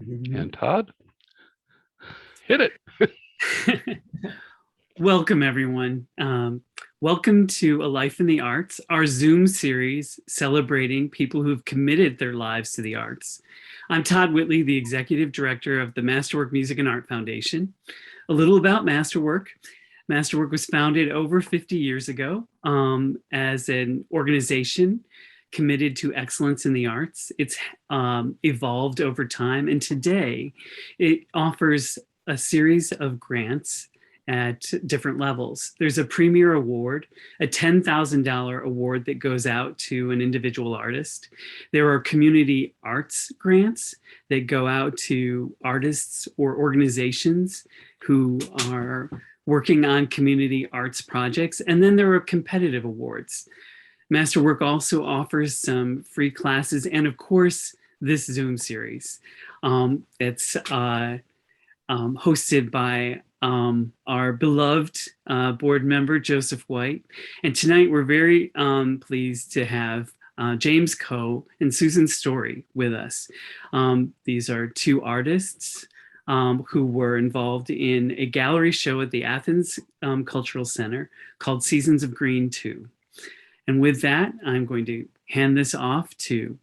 And Todd, hit it. Welcome, everyone. Welcome to A Life in the Arts, our Zoom series celebrating people who've committed their lives to the arts. I'm Todd Whitley, the Executive Director of the Masterwork Music and Art Foundation. A little about Masterwork. Masterwork was founded over 50 years ago as an organization committed to excellence in the arts. It's evolved over time, and today it offers a series of grants at different levels. There's a premier award, a $10,000 award that goes out to an individual artist. There are community arts grants that go out to artists or organizations who are working on community arts projects. And then there are competitive awards. Masterwork also offers some free classes and, of course, this Zoom series. It's hosted by our beloved board member, Joseph White. And tonight we're very pleased to have James Coe and Susan Story with us. These are two artists who were involved in a gallery show at the Athens Cultural Center called Seasons of Greene II. And with that, I'm going to hand this off to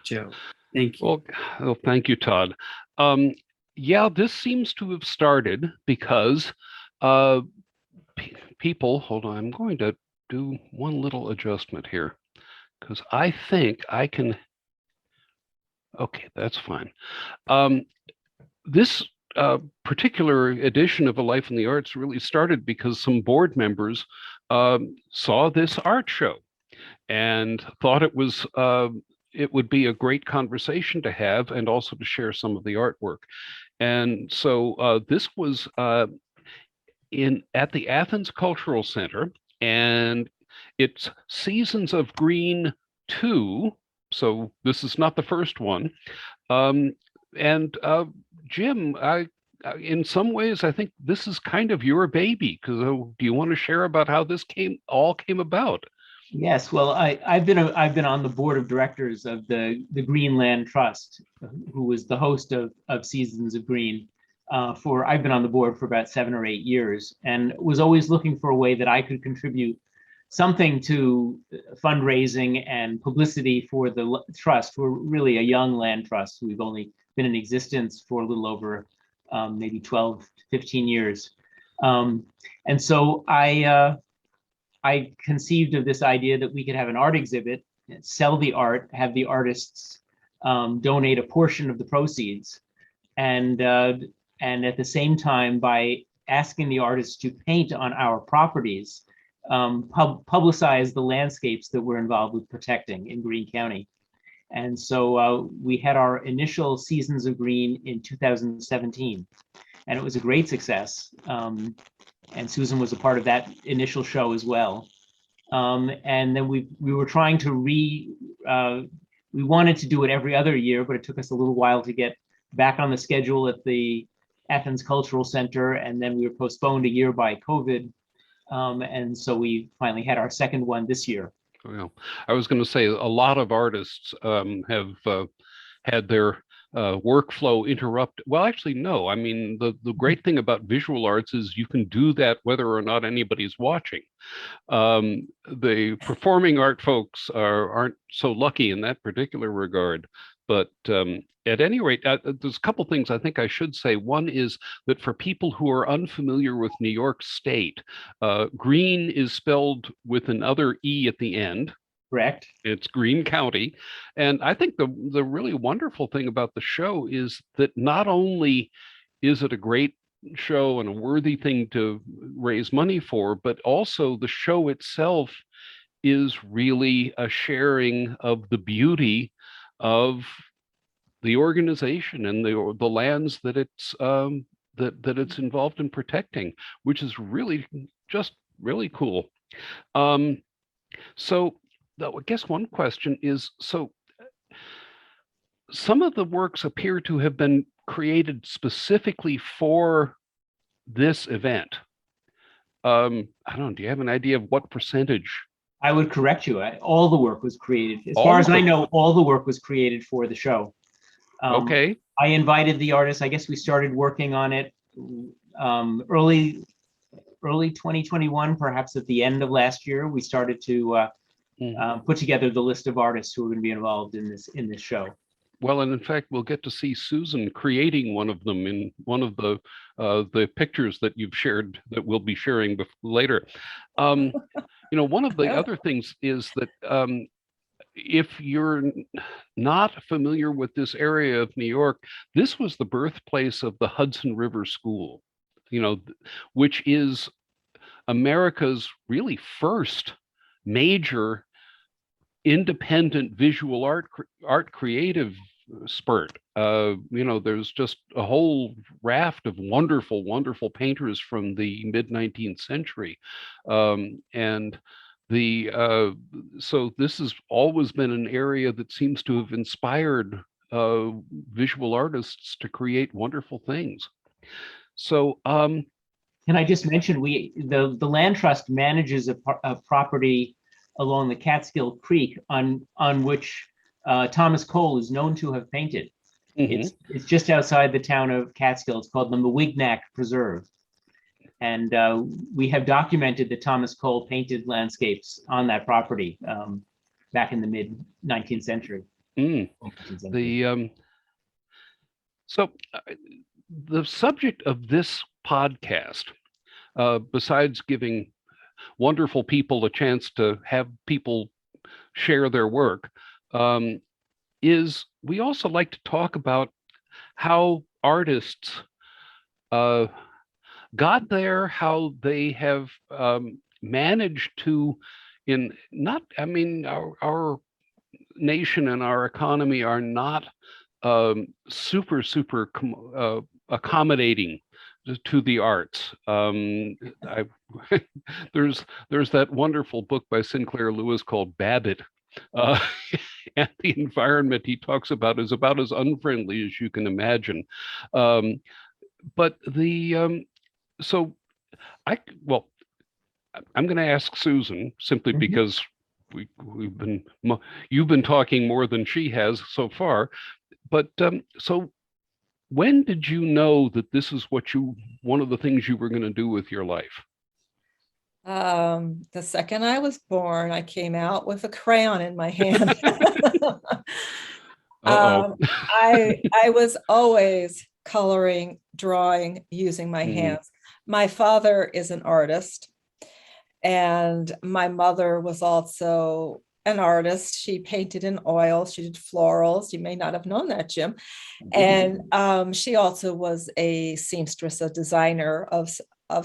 Joe. Thank you. Well, thank you, Todd. Yeah, this seems to have started because people, hold on, I'm going to do one little adjustment here because I think I can, okay, that's fine. This particular edition of A Life in the Arts really started because some board members saw this art show and thought it would be a great conversation to have and also to share some of the artwork. And so this was at the Athens Cultural Center, and it's Seasons of Greene II. So this is not the first one. Jim, in some ways, I think this is kind of your baby. Because do you want to share about how this all came about? Yes, well, I've been on the board of directors of the Greenland Trust, who was the host of Seasons of Greene. I've been on the board for about 7 or 8 years, and was always looking for a way that I could contribute something to fundraising and publicity for the trust. We're really a young land trust. We've only been in existence for a little over maybe 12 to 15 years, and so I conceived of this idea that we could have an art exhibit, sell the art, have the artists donate a portion of the proceeds, and at the same time, by asking the artists to paint on our properties, publicize the landscapes that we're involved with protecting in Greene County. And so we had our initial Seasons of Greene in 2017, and it was a great success. And Susan was a part of that initial show as well. And then we were trying to we wanted to do it every other year, but it took us a little while to get back on the schedule at the Athens Cultural Center. And then we were postponed a year by COVID. And so we finally had our second one this year. Well, I was going to say a lot of artists have had their workflow interrupt. Well, actually, no. I mean, the great thing about visual arts is you can do that whether or not anybody's watching. The performing art folks aren't so lucky in that particular regard. But at any rate, there's a couple things I think I should say. One is that for people who are unfamiliar with New York State, Greene is spelled with another E at the end. Correct. It's Greene County. And I think the really wonderful thing about the show is that not only is it a great show and a worthy thing to raise money for, but also the show itself is really a sharing of the beauty of the organization and the lands that it's that it's involved in protecting, which is really just really cool. So I guess one question is, so some of the works appear to have been created specifically for this event. I don't know, do you have an idea of what percentage? I would correct you. All the work was created. As far as I know, all the work was created for the show. Okay. I invited the artist. I guess we started working on it early 2021, perhaps at the end of last year. We started to put together the list of artists who are going to be involved in this show. Well, and in fact, we'll get to see Susan creating one of them in one of the pictures that you've shared that we'll be sharing later. One of the other things is that if you're not familiar with this area of New York, this was the birthplace of the Hudson River School, which is America's really first major independent visual art creative spurt. There's just a whole raft of wonderful painters from the mid 19th century, and so this has always been an area that seems to have inspired visual artists to create wonderful things. So can I just mention, the land trust manages a property along the Catskill Creek on which Thomas Cole is known to have painted. It's just outside the town of Catskill. It's called the Mewignac Preserve. And we have documented that Thomas Cole painted landscapes on that property back in the mid 19th century. So the subject of this podcast, besides giving wonderful people a chance to have people share their work, is we also like to talk about how artists got there, how they have managed to, our nation and our economy are not super accommodating to the arts. There's that wonderful book by Sinclair Lewis called Babbitt, and the environment he talks about is about as unfriendly as you can imagine. But so I'm going to ask Susan simply because you've been talking more than she has so far. But so when did you know that this is one of the things you were going to do with your life? The second I was born, I came out with a crayon in my hand. I was always coloring, drawing, using my hands. My father is an artist, and my mother was also an artist. She painted in oil. She did florals. You may not have known that, Jim. And she also was a seamstress, a designer of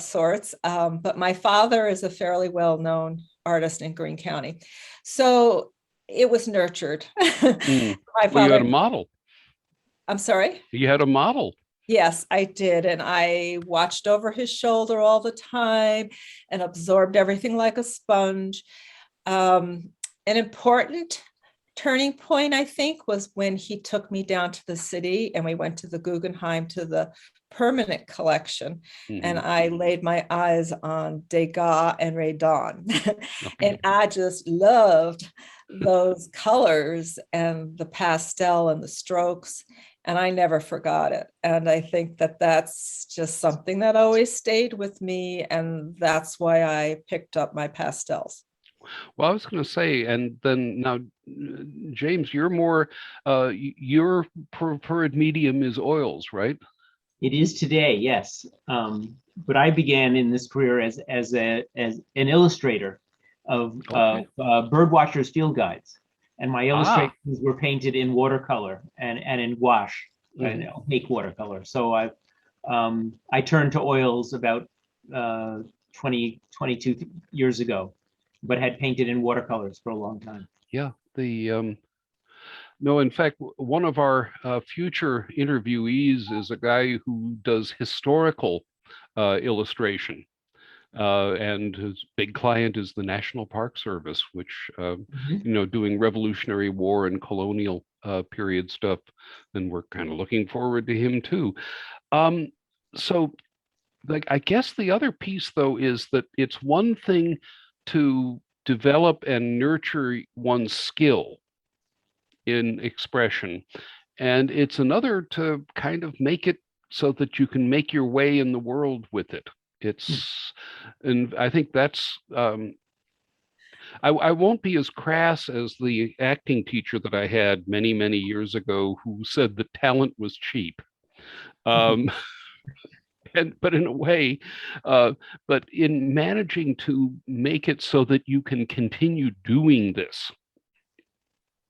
sorts. But my father is a fairly well-known artist in Greene County. So it was nurtured. My father, you had a model. I'm sorry? You had a model. Yes, I did. And I watched over his shoulder all the time and absorbed everything like a sponge. An important turning point, I think, was when he took me down to the city and we went to the Guggenheim to the permanent collection. And I laid my eyes on Degas and Redon. And I just loved those colors and the pastel and the strokes. And I never forgot it. And I think that that's just something that always stayed with me. And that's why I picked up my pastels. Well, I was going to say, and then now, James, you're more, your preferred medium is oils, right? It is today, yes. But I began in this career as an illustrator of birdwatchers field guides. And my illustrations were painted in watercolor and in gouache, and opaque watercolor. So I turned to oils about 22 years ago, but had painted in watercolors for a long time. Yeah, no, in fact, one of our future interviewees is a guy who does historical illustration. And his big client is the National Park Service, which, doing Revolutionary War and colonial period stuff. And we're kind of looking forward to him too. So I guess the other piece, though, is that it's one thing to develop and nurture one's skill in expression, and it's another to kind of make it so that you can make your way in the world with it. And I think that's, I won't be as crass as the acting teacher that I had many, many years ago who said that talent was cheap. Um, but in a way, but in managing to make it so that you can continue doing this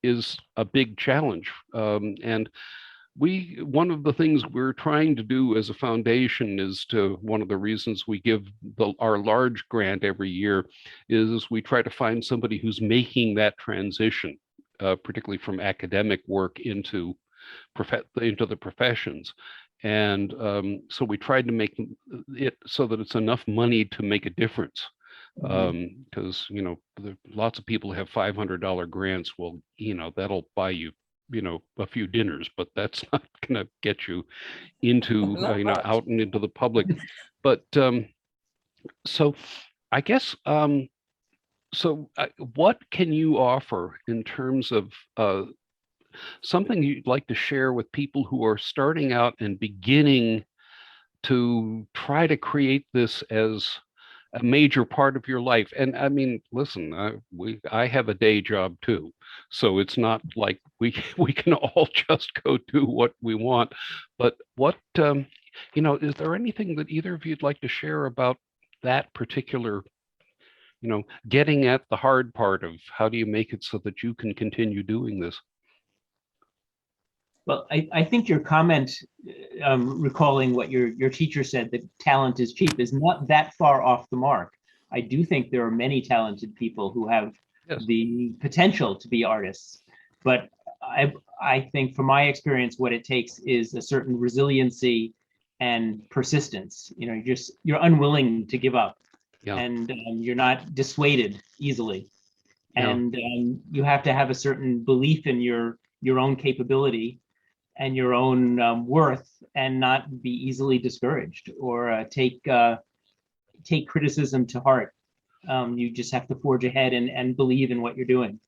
is a big challenge. And one of the things we're trying to do as a foundation is one of the reasons we give our large grant every year is we try to find somebody who's making that transition, particularly from academic work into the professions. And so we tried to make it so that it's enough money to make a difference. Because, lots of people have $500 grants. Well, that'll buy you, a few dinners, but that's not going to get you into, out and into the public. But so I guess, what can you offer in terms of something you'd like to share with people who are starting out and beginning to try to create this as a major part of your life? And I mean, listen, I have a day job too, so it's not like we can all just go do what we want. But what is there anything that either of you'd like to share about that particular, getting at the hard part of how do you make it so that you can continue doing this? Well, I think your comment, recalling what your teacher said, that talent is cheap, is not that far off the mark. I do think there are many talented people who have the potential to be artists, but I think from my experience, what it takes is a certain resiliency and persistence. You're unwilling to give up, and you're not dissuaded easily, and you have to have a certain belief in your own capability and your own worth, and not be easily discouraged or take criticism to heart. You just have to forge ahead and believe in what you're doing.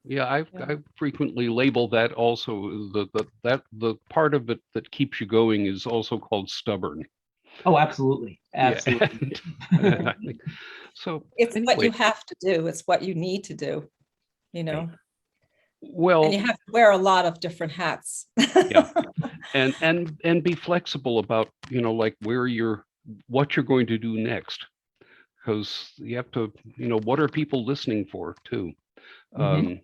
Yeah, I frequently label that also the part of it that keeps you going is also called stubborn. Oh, absolutely, absolutely. Yeah. So it's anyway, what you have to do. It's what you need to do. Well, and you have to wear a lot of different hats. Yeah, and be flexible about like what you're going to do next, because you have to what are people listening for too. I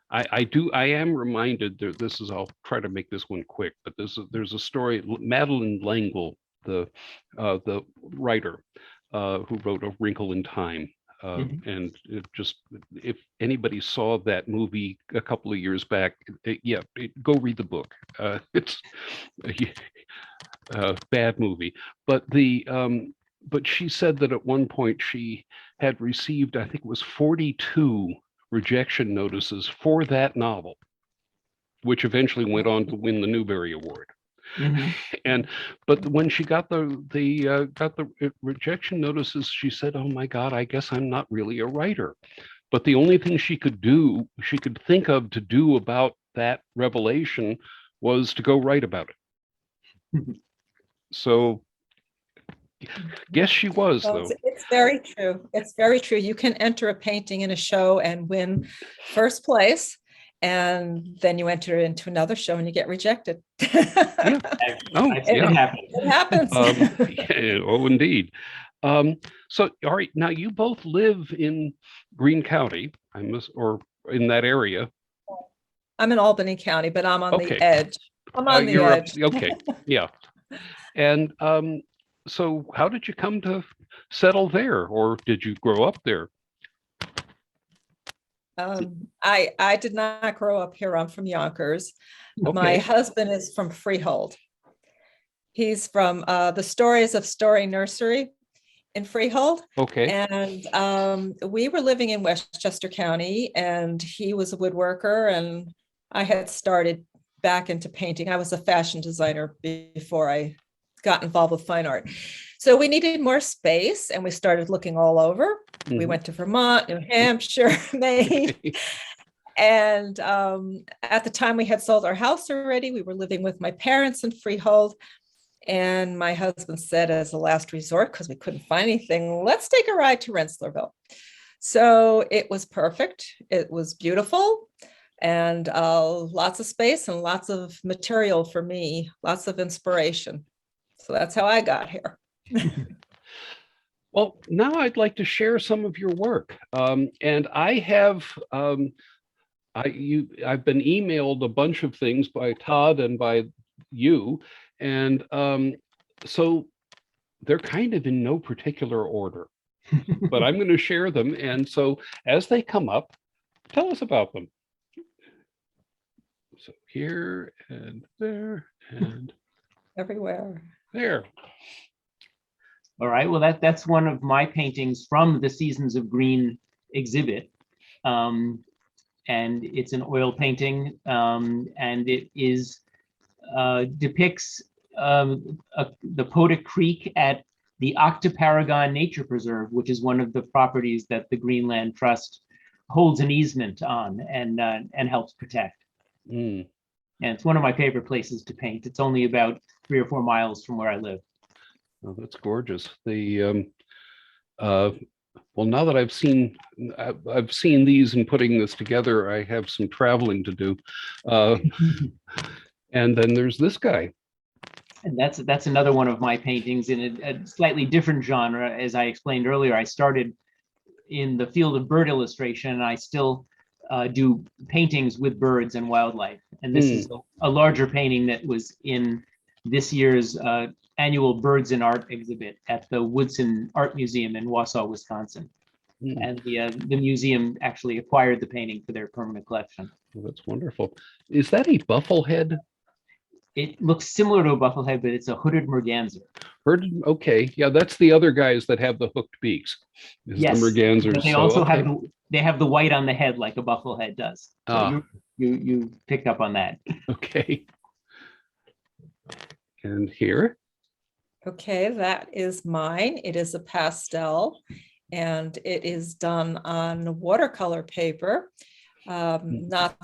am reminded that I'll try to make this one quick, but there's a story. Madeleine L'engle, the writer who wrote A Wrinkle in Time. And if anybody saw that movie a couple of years back, go read the book. It's a bad movie, but but she said that at one point she had received, I think it was 42 rejection notices for that novel, which eventually went on to win the Newbery Award. But when she got the rejection notices, she said, "Oh my God, I guess I'm not really a writer." But the only thing she could think of to do about that revelation was to go write about it. So guess she was, though. It's very true. It's very true. You can enter a painting in a show and win first place, and then you enter into another show and you get rejected. It happens. Oh, indeed. So, all right, now you both live in Greene County, or in that area. I'm in Albany County, but I'm on the edge. I'm on the edge. Okay, yeah. And so how did you come to settle there, or did you grow up there? I did not grow up here. I'm from Yonkers. Okay. My husband is from Freehold. He's from the Stories of Story Nursery in Freehold. Okay. And we were living in Westchester County, and he was a woodworker, and I had started back into painting. I was a fashion designer before I got involved with fine art. So we needed more space, and we started looking all over. We went to Vermont, New Hampshire, Maine. And at the time we had sold our house already. We were living with my parents in Freehold. And my husband said, as a last resort, because we couldn't find anything, let's take a ride to Rensselaerville. So it was perfect. It was beautiful, and lots of space and lots of material for me, lots of inspiration. So that's how I got here. Well, now I'd like to share some of your work. And I have, I've been emailed a bunch of things by Todd and by you. And so they're kind of in no particular order, but I'm going to share them. And so as they come up, tell us about them. So here and there and Everywhere. there. All right, well, that's one of my paintings from the Seasons of Greene exhibit. And it's an oil painting, and it is depicts the Potoc Creek at the Octoparagon Nature Preserve, which is one of the properties that the Greene Land Trust holds an easement on and helps protect. Mm. And it's one of my favorite places to paint. It's only about 3 or 4 miles from where I live. Oh, that's gorgeous. The well, now that I've seen these and putting this together, I have some traveling to do. And then there's this guy. And that's another one of my paintings in a slightly different genre. As I explained earlier, I started in the field of bird illustration, and I still do paintings with birds and wildlife. And this is a larger painting that was in this year's annual Birds in Art exhibit at the Woodson Art Museum in Wausau, Wisconsin. And the museum actually acquired the painting for their permanent collection. Well, that's wonderful. Is that a bufflehead? It looks similar to a bufflehead, but it's a hooded merganser. Okay, yeah, that's the other guys that have the hooked beaks. Yes, the mergansers. but they also have the white on the head like a bufflehead does. So you picked up on that. Okay. And here. Okay, that is mine. It is a pastel, and it is done on watercolor paper, not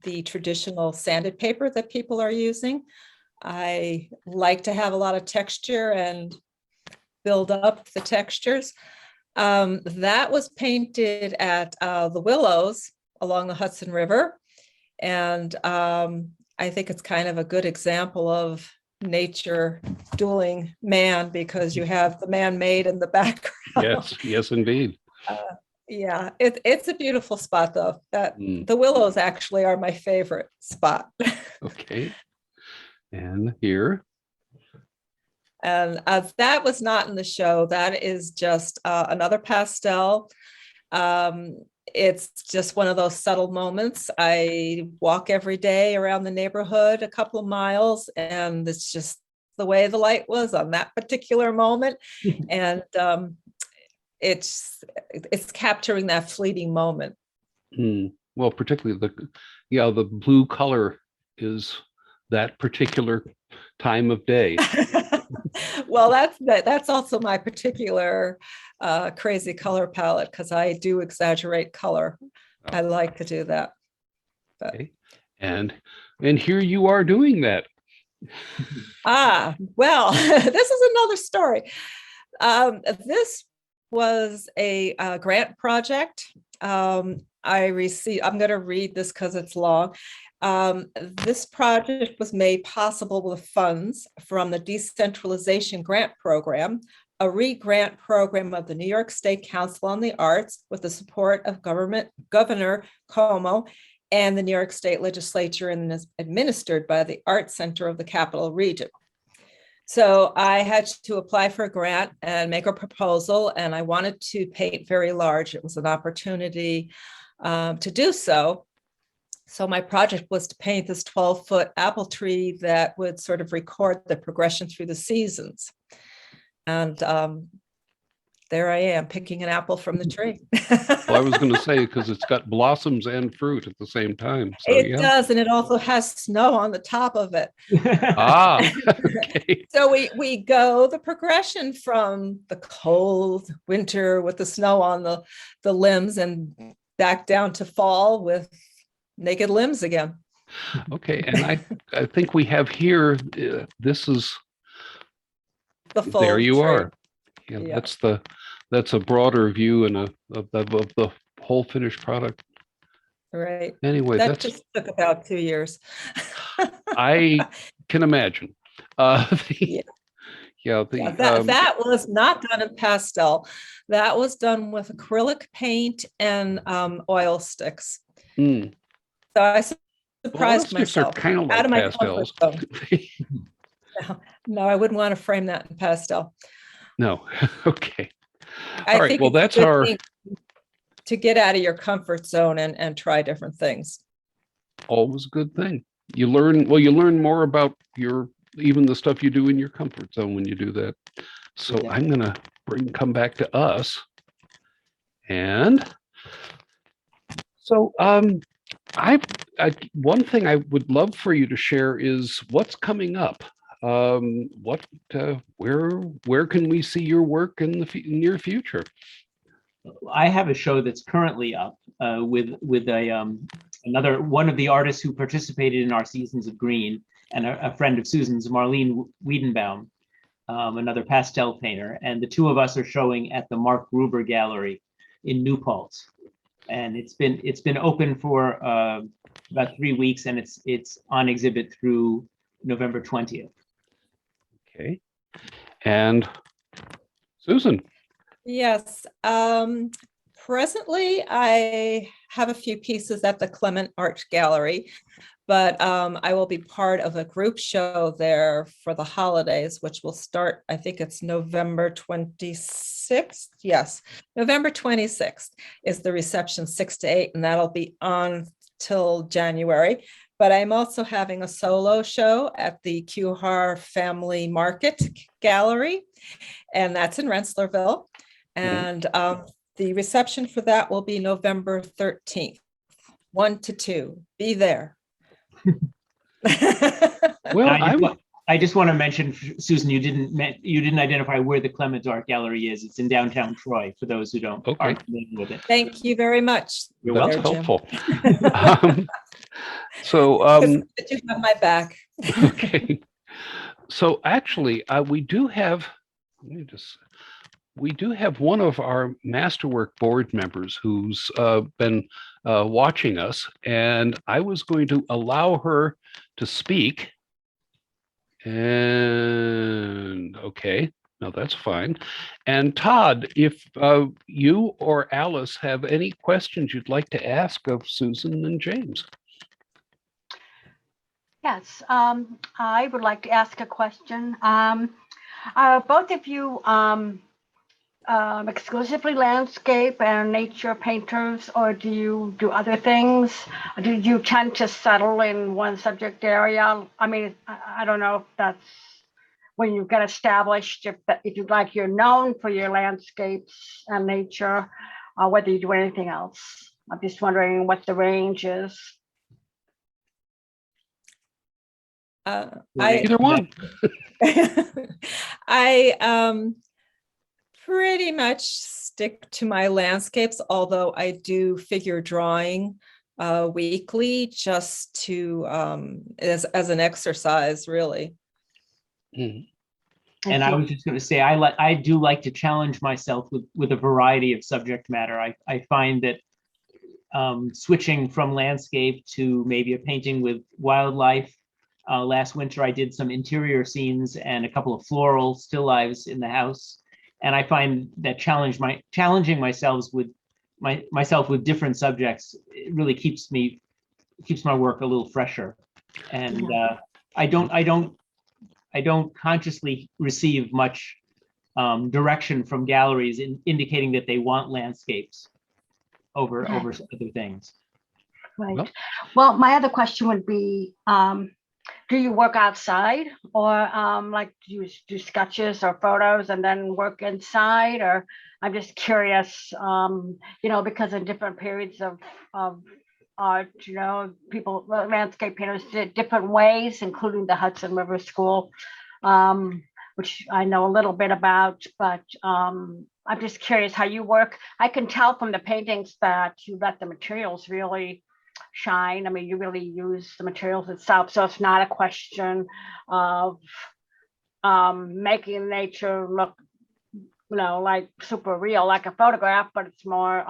the traditional sanded paper that people are using. I like to have a lot of texture and build up the textures. That was painted at the Willows along the Hudson River. And I think it's kind of a good example of nature dueling man, because you have the man-made in the background. Yes, indeed. Yeah, it's a beautiful spot though. The Willows actually are my favorite spot. Okay. And here. And that was not in the show. That is just another pastel. It's just one of those subtle moments. I walk every day around the neighborhood a couple of miles, and it's just the way the light was on that particular moment. And it's capturing that fleeting moment. Well, particularly the blue color is that particular time of day. Well, that's also my particular crazy color palette, because I do exaggerate color. I like to do that. But. Okay. And here you are doing that. Well, this is another story. This was a grant project. I received, I'm going to read this because it's long. This project was made possible with funds from the Decentralization Grant Program, a re-grant program of the New York State Council on the Arts with the support of Governor Cuomo and the New York State Legislature, and is administered by the Art Center of the Capital Region. So I had to apply for a grant and make a proposal, and I wanted to paint very large. It was an opportunity to do so. So my project was to paint this 12-foot apple tree that would sort of record the progression through the seasons. And there I am picking an apple from the tree. Well, I was going to say, because it's got blossoms and fruit at the same time. So, it does, and it also has snow on the top of it. Okay. So we go the progression from the cold winter with the snow on the limbs, and back down to fall with naked limbs again. Okay, and I think we have here, this is, The full there you tree. are. Yeah, Yeah. that's a broader view and of the whole finished product. Right. Anyway, That just took about 2 years. I can imagine. Yeah. Yeah, Yeah, that was not done in pastel. That was done with acrylic paint and oil sticks. mm. So I Well, oil surprised sticks are myself kind of out like of my pastels. comfort zone. No, I wouldn't want to frame that in pastel. No. Okay. I All right. think Well, it's a that's good our thing to get out of your comfort zone and try different things. always good thing. You learn more about even the stuff you do in your comfort zone when you do that. So Yeah. I'm gonna come back to us. And so one thing I would love for you to share is what's coming up. Where can we see your work in the near future? I have a show that's currently up with another one of the artists who participated in our Seasons of Greene, and a friend of Susan's, Madeleine L'engle, another pastel painter, and the two of us are showing at the Mark Gruber Gallery in New Paltz, and it's been open for about 3 weeks, and it's on exhibit through November 20th. Okay, and Susan. Yes. Presently, I have a few pieces at the Clement Art Gallery, but I will be part of a group show there for the holidays, which will start, I think it's November 26th. Yes, November 26th is the reception, 6 to 8, and that'll be on till January. But I'm also having a solo show at the Kuhar Family Market Gallery, and that's in Rensselaerville. And the reception for that will be November 13th, 1 to 2. Be there. Well, I just want to mention, Susan, you didn't identify where the Clement Art Gallery is. It's in downtown Troy, for those who aren't familiar with it. Thank you very much. You're that's welcome. helpful. So you have my back. okay. So actually, we do have. We do have one of our Masterwork board members who's been watching us, and I was going to allow her to speak. And okay, no, that's fine. And Todd, if you or Alice have any questions you'd like to ask of Susan and James. Yes, I would like to ask a question. Are both of you exclusively landscape and nature painters, or do you do other things? Do you tend to settle in one subject area? I mean, I don't know if that's when you get established, if you're known for your landscapes and nature, or whether you do anything else. I'm just wondering what the range is. Either one. I pretty much stick to my landscapes, although I do figure drawing weekly, just to as an exercise, really. And I was just going to say, I do like to challenge myself with a variety of subject matter. I find that switching from landscape to maybe a painting with wildlife. Last winter, I did some interior scenes and a couple of floral still lifes in the house. And I find that challenging myself with different subjects, it really keeps my work a little fresher. And I don't consciously receive much direction from galleries indicating that they want landscapes over other things. Right. Well, my other question would be, do you work outside, or like do you do sketches or photos and then work inside? Or I'm just curious, because in different periods of art, landscape painters did different ways, including the Hudson River School, which I know a little bit about, but I'm just curious how you work. I can tell from the paintings that you let the materials really shine. I mean, you really use the materials itself. So it's not a question of making nature look, like super real, like a photograph, but it's more,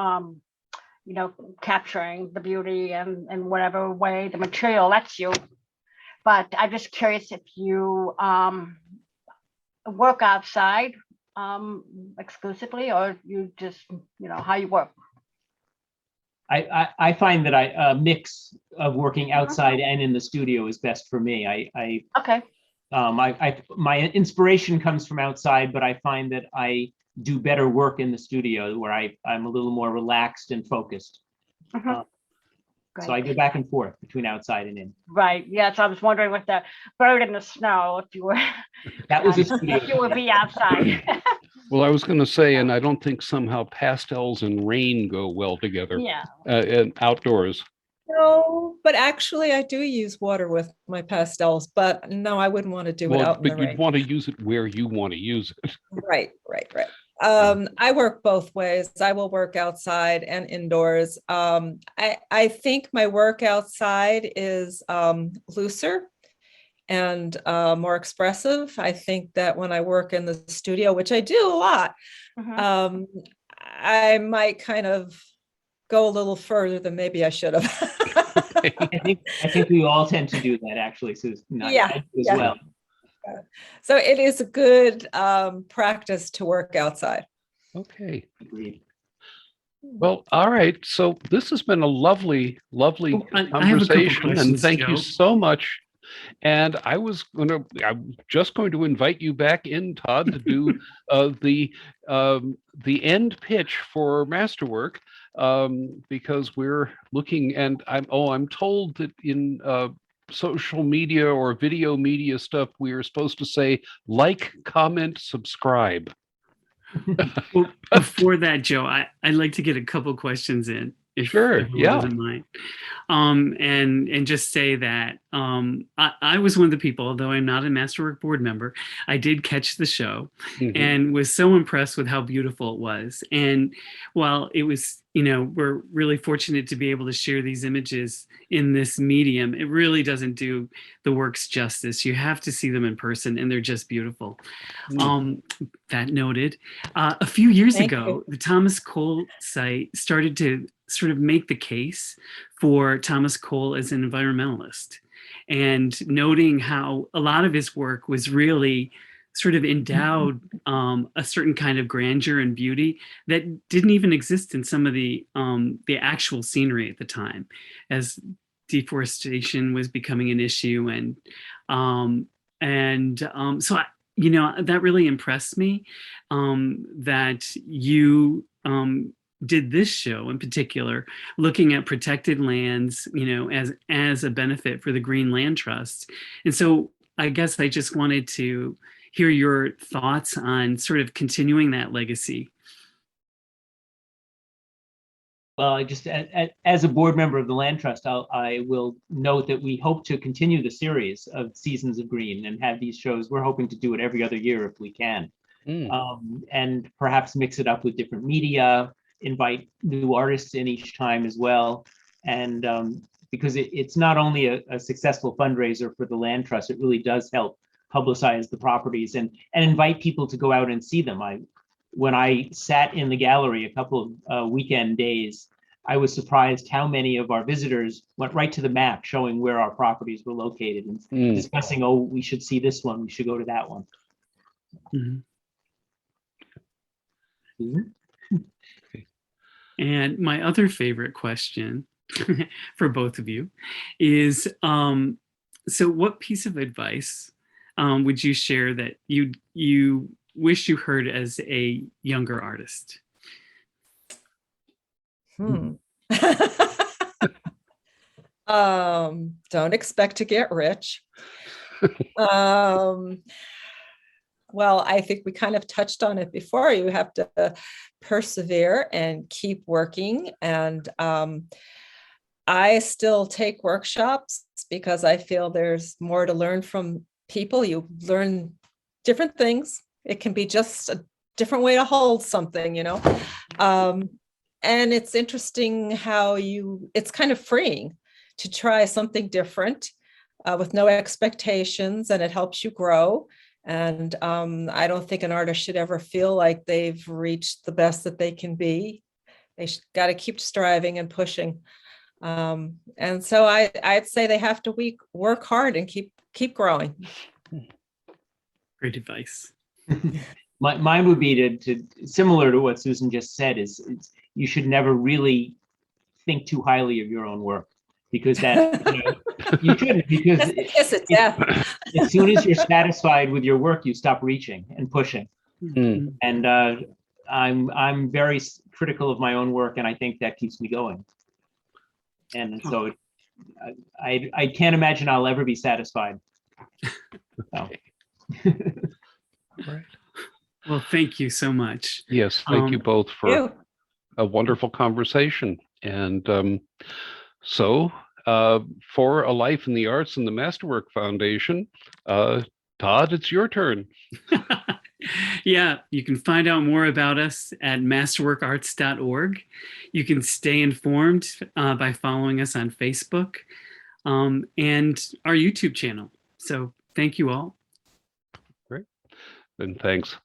capturing the beauty and whatever way the material lets you. But I'm just curious if you work outside exclusively, or you just, how you work. I find that a mix of working outside and in the studio is best for me. Okay. My inspiration comes from outside, but I find that I do better work in the studio where I'm a little more relaxed and focused. So I go back and forth between outside and in. Right. Yeah. So I was wondering with the bird in the snow, if you were That was a studio. if you would be outside. Well, I was going to say, and I don't think somehow pastels and rain go well together. Yeah. And outdoors. No, but actually I do use water with my pastels, but no, I wouldn't want to do it out in the But you'd rain. want to use it where you want to use it. Right. I work both ways. I will work outside and indoors. I think my work outside is looser and more expressive. I think that when I work in the studio, which I do a lot, I might kind of go a little further than maybe I should have. I think we all tend to do that, actually, Susan. Well. So it is a good practice to work outside. Okay. Agreed. Well, all right. So this has been a lovely I have a couple conversation, and questions, thank Joe. you so much. And I'm just going to invite you back in, Todd, to do the end pitch for Masterwork, because we're looking, and I'm told that in social media or video media stuff, we are supposed to say like, comment, subscribe. Well, before that, Joe, I'd like to get a couple questions in, if Sure, everyone yeah. doesn't mind. And just say that I was one of the people, although I'm not a Masterwork board member, I did catch the show and was so impressed with how beautiful it was. And while it was, we're really fortunate to be able to share these images in this medium, it really doesn't do the works justice. You have to see them in person, and they're just beautiful. That noted, a few years ago, the Thomas Cole site started to sort of make the case for Thomas Cole as an environmentalist, and noting how a lot of his work was really sort of endowed a certain kind of grandeur and beauty that didn't even exist in some of the actual scenery at the time, as deforestation was becoming an issue. So that really impressed me, that you did this show in particular, looking at protected lands, as a benefit for the Green Land Trust. And so I guess I just wanted to hear your thoughts on sort of continuing that legacy. Well, I just, as a board member of the Land Trust, I will note that we hope to continue the series of Seasons of Greene and have these shows. We're hoping to do it every other year if we can, and perhaps mix it up with different media, invite new artists in each time as well. And because it's not only a successful fundraiser for the Land Trust, it really does help publicize the properties and invite people to go out and see them. When I sat in the gallery a couple of weekend days, I was surprised how many of our visitors went right to the map showing where our properties were located and discussing, oh, we should see this one, we should go to that one. And my other favorite question for both of you is, so what piece of advice would you share that you wish you heard as a younger artist? Don't expect to get rich. Well, I think we kind of touched on it before. You have to persevere and keep working. And I still take workshops because I feel there's more to learn from people. You learn different things. It can be just a different way to hold something, and it's interesting how it's kind of freeing to try something different with no expectations, and it helps you grow. And I don't think an artist should ever feel like they've reached the best that they can be. They got to keep striving and pushing. And so I'd say they have to work hard and keep growing. Great advice. Mine would be to similar to what Susan just said, is you should never really think too highly of your own work, because that, you shouldn't, because Kiss of death. as soon as you're satisfied with your work, you stop reaching and pushing. Mhm. And I'm very critical of my own work, and I think that keeps me going. And so I can't imagine I'll ever be satisfied. So. Right. Well, thank you so much. Yes, thank you both for You. a wonderful conversation. And so for A Life in the Arts and the Masterwork Foundation, Todd, it's your turn. Yeah, you can find out more about us at masterworkarts.org. You can stay informed by following us on Facebook and our YouTube channel. So thank you all. Great. And thanks.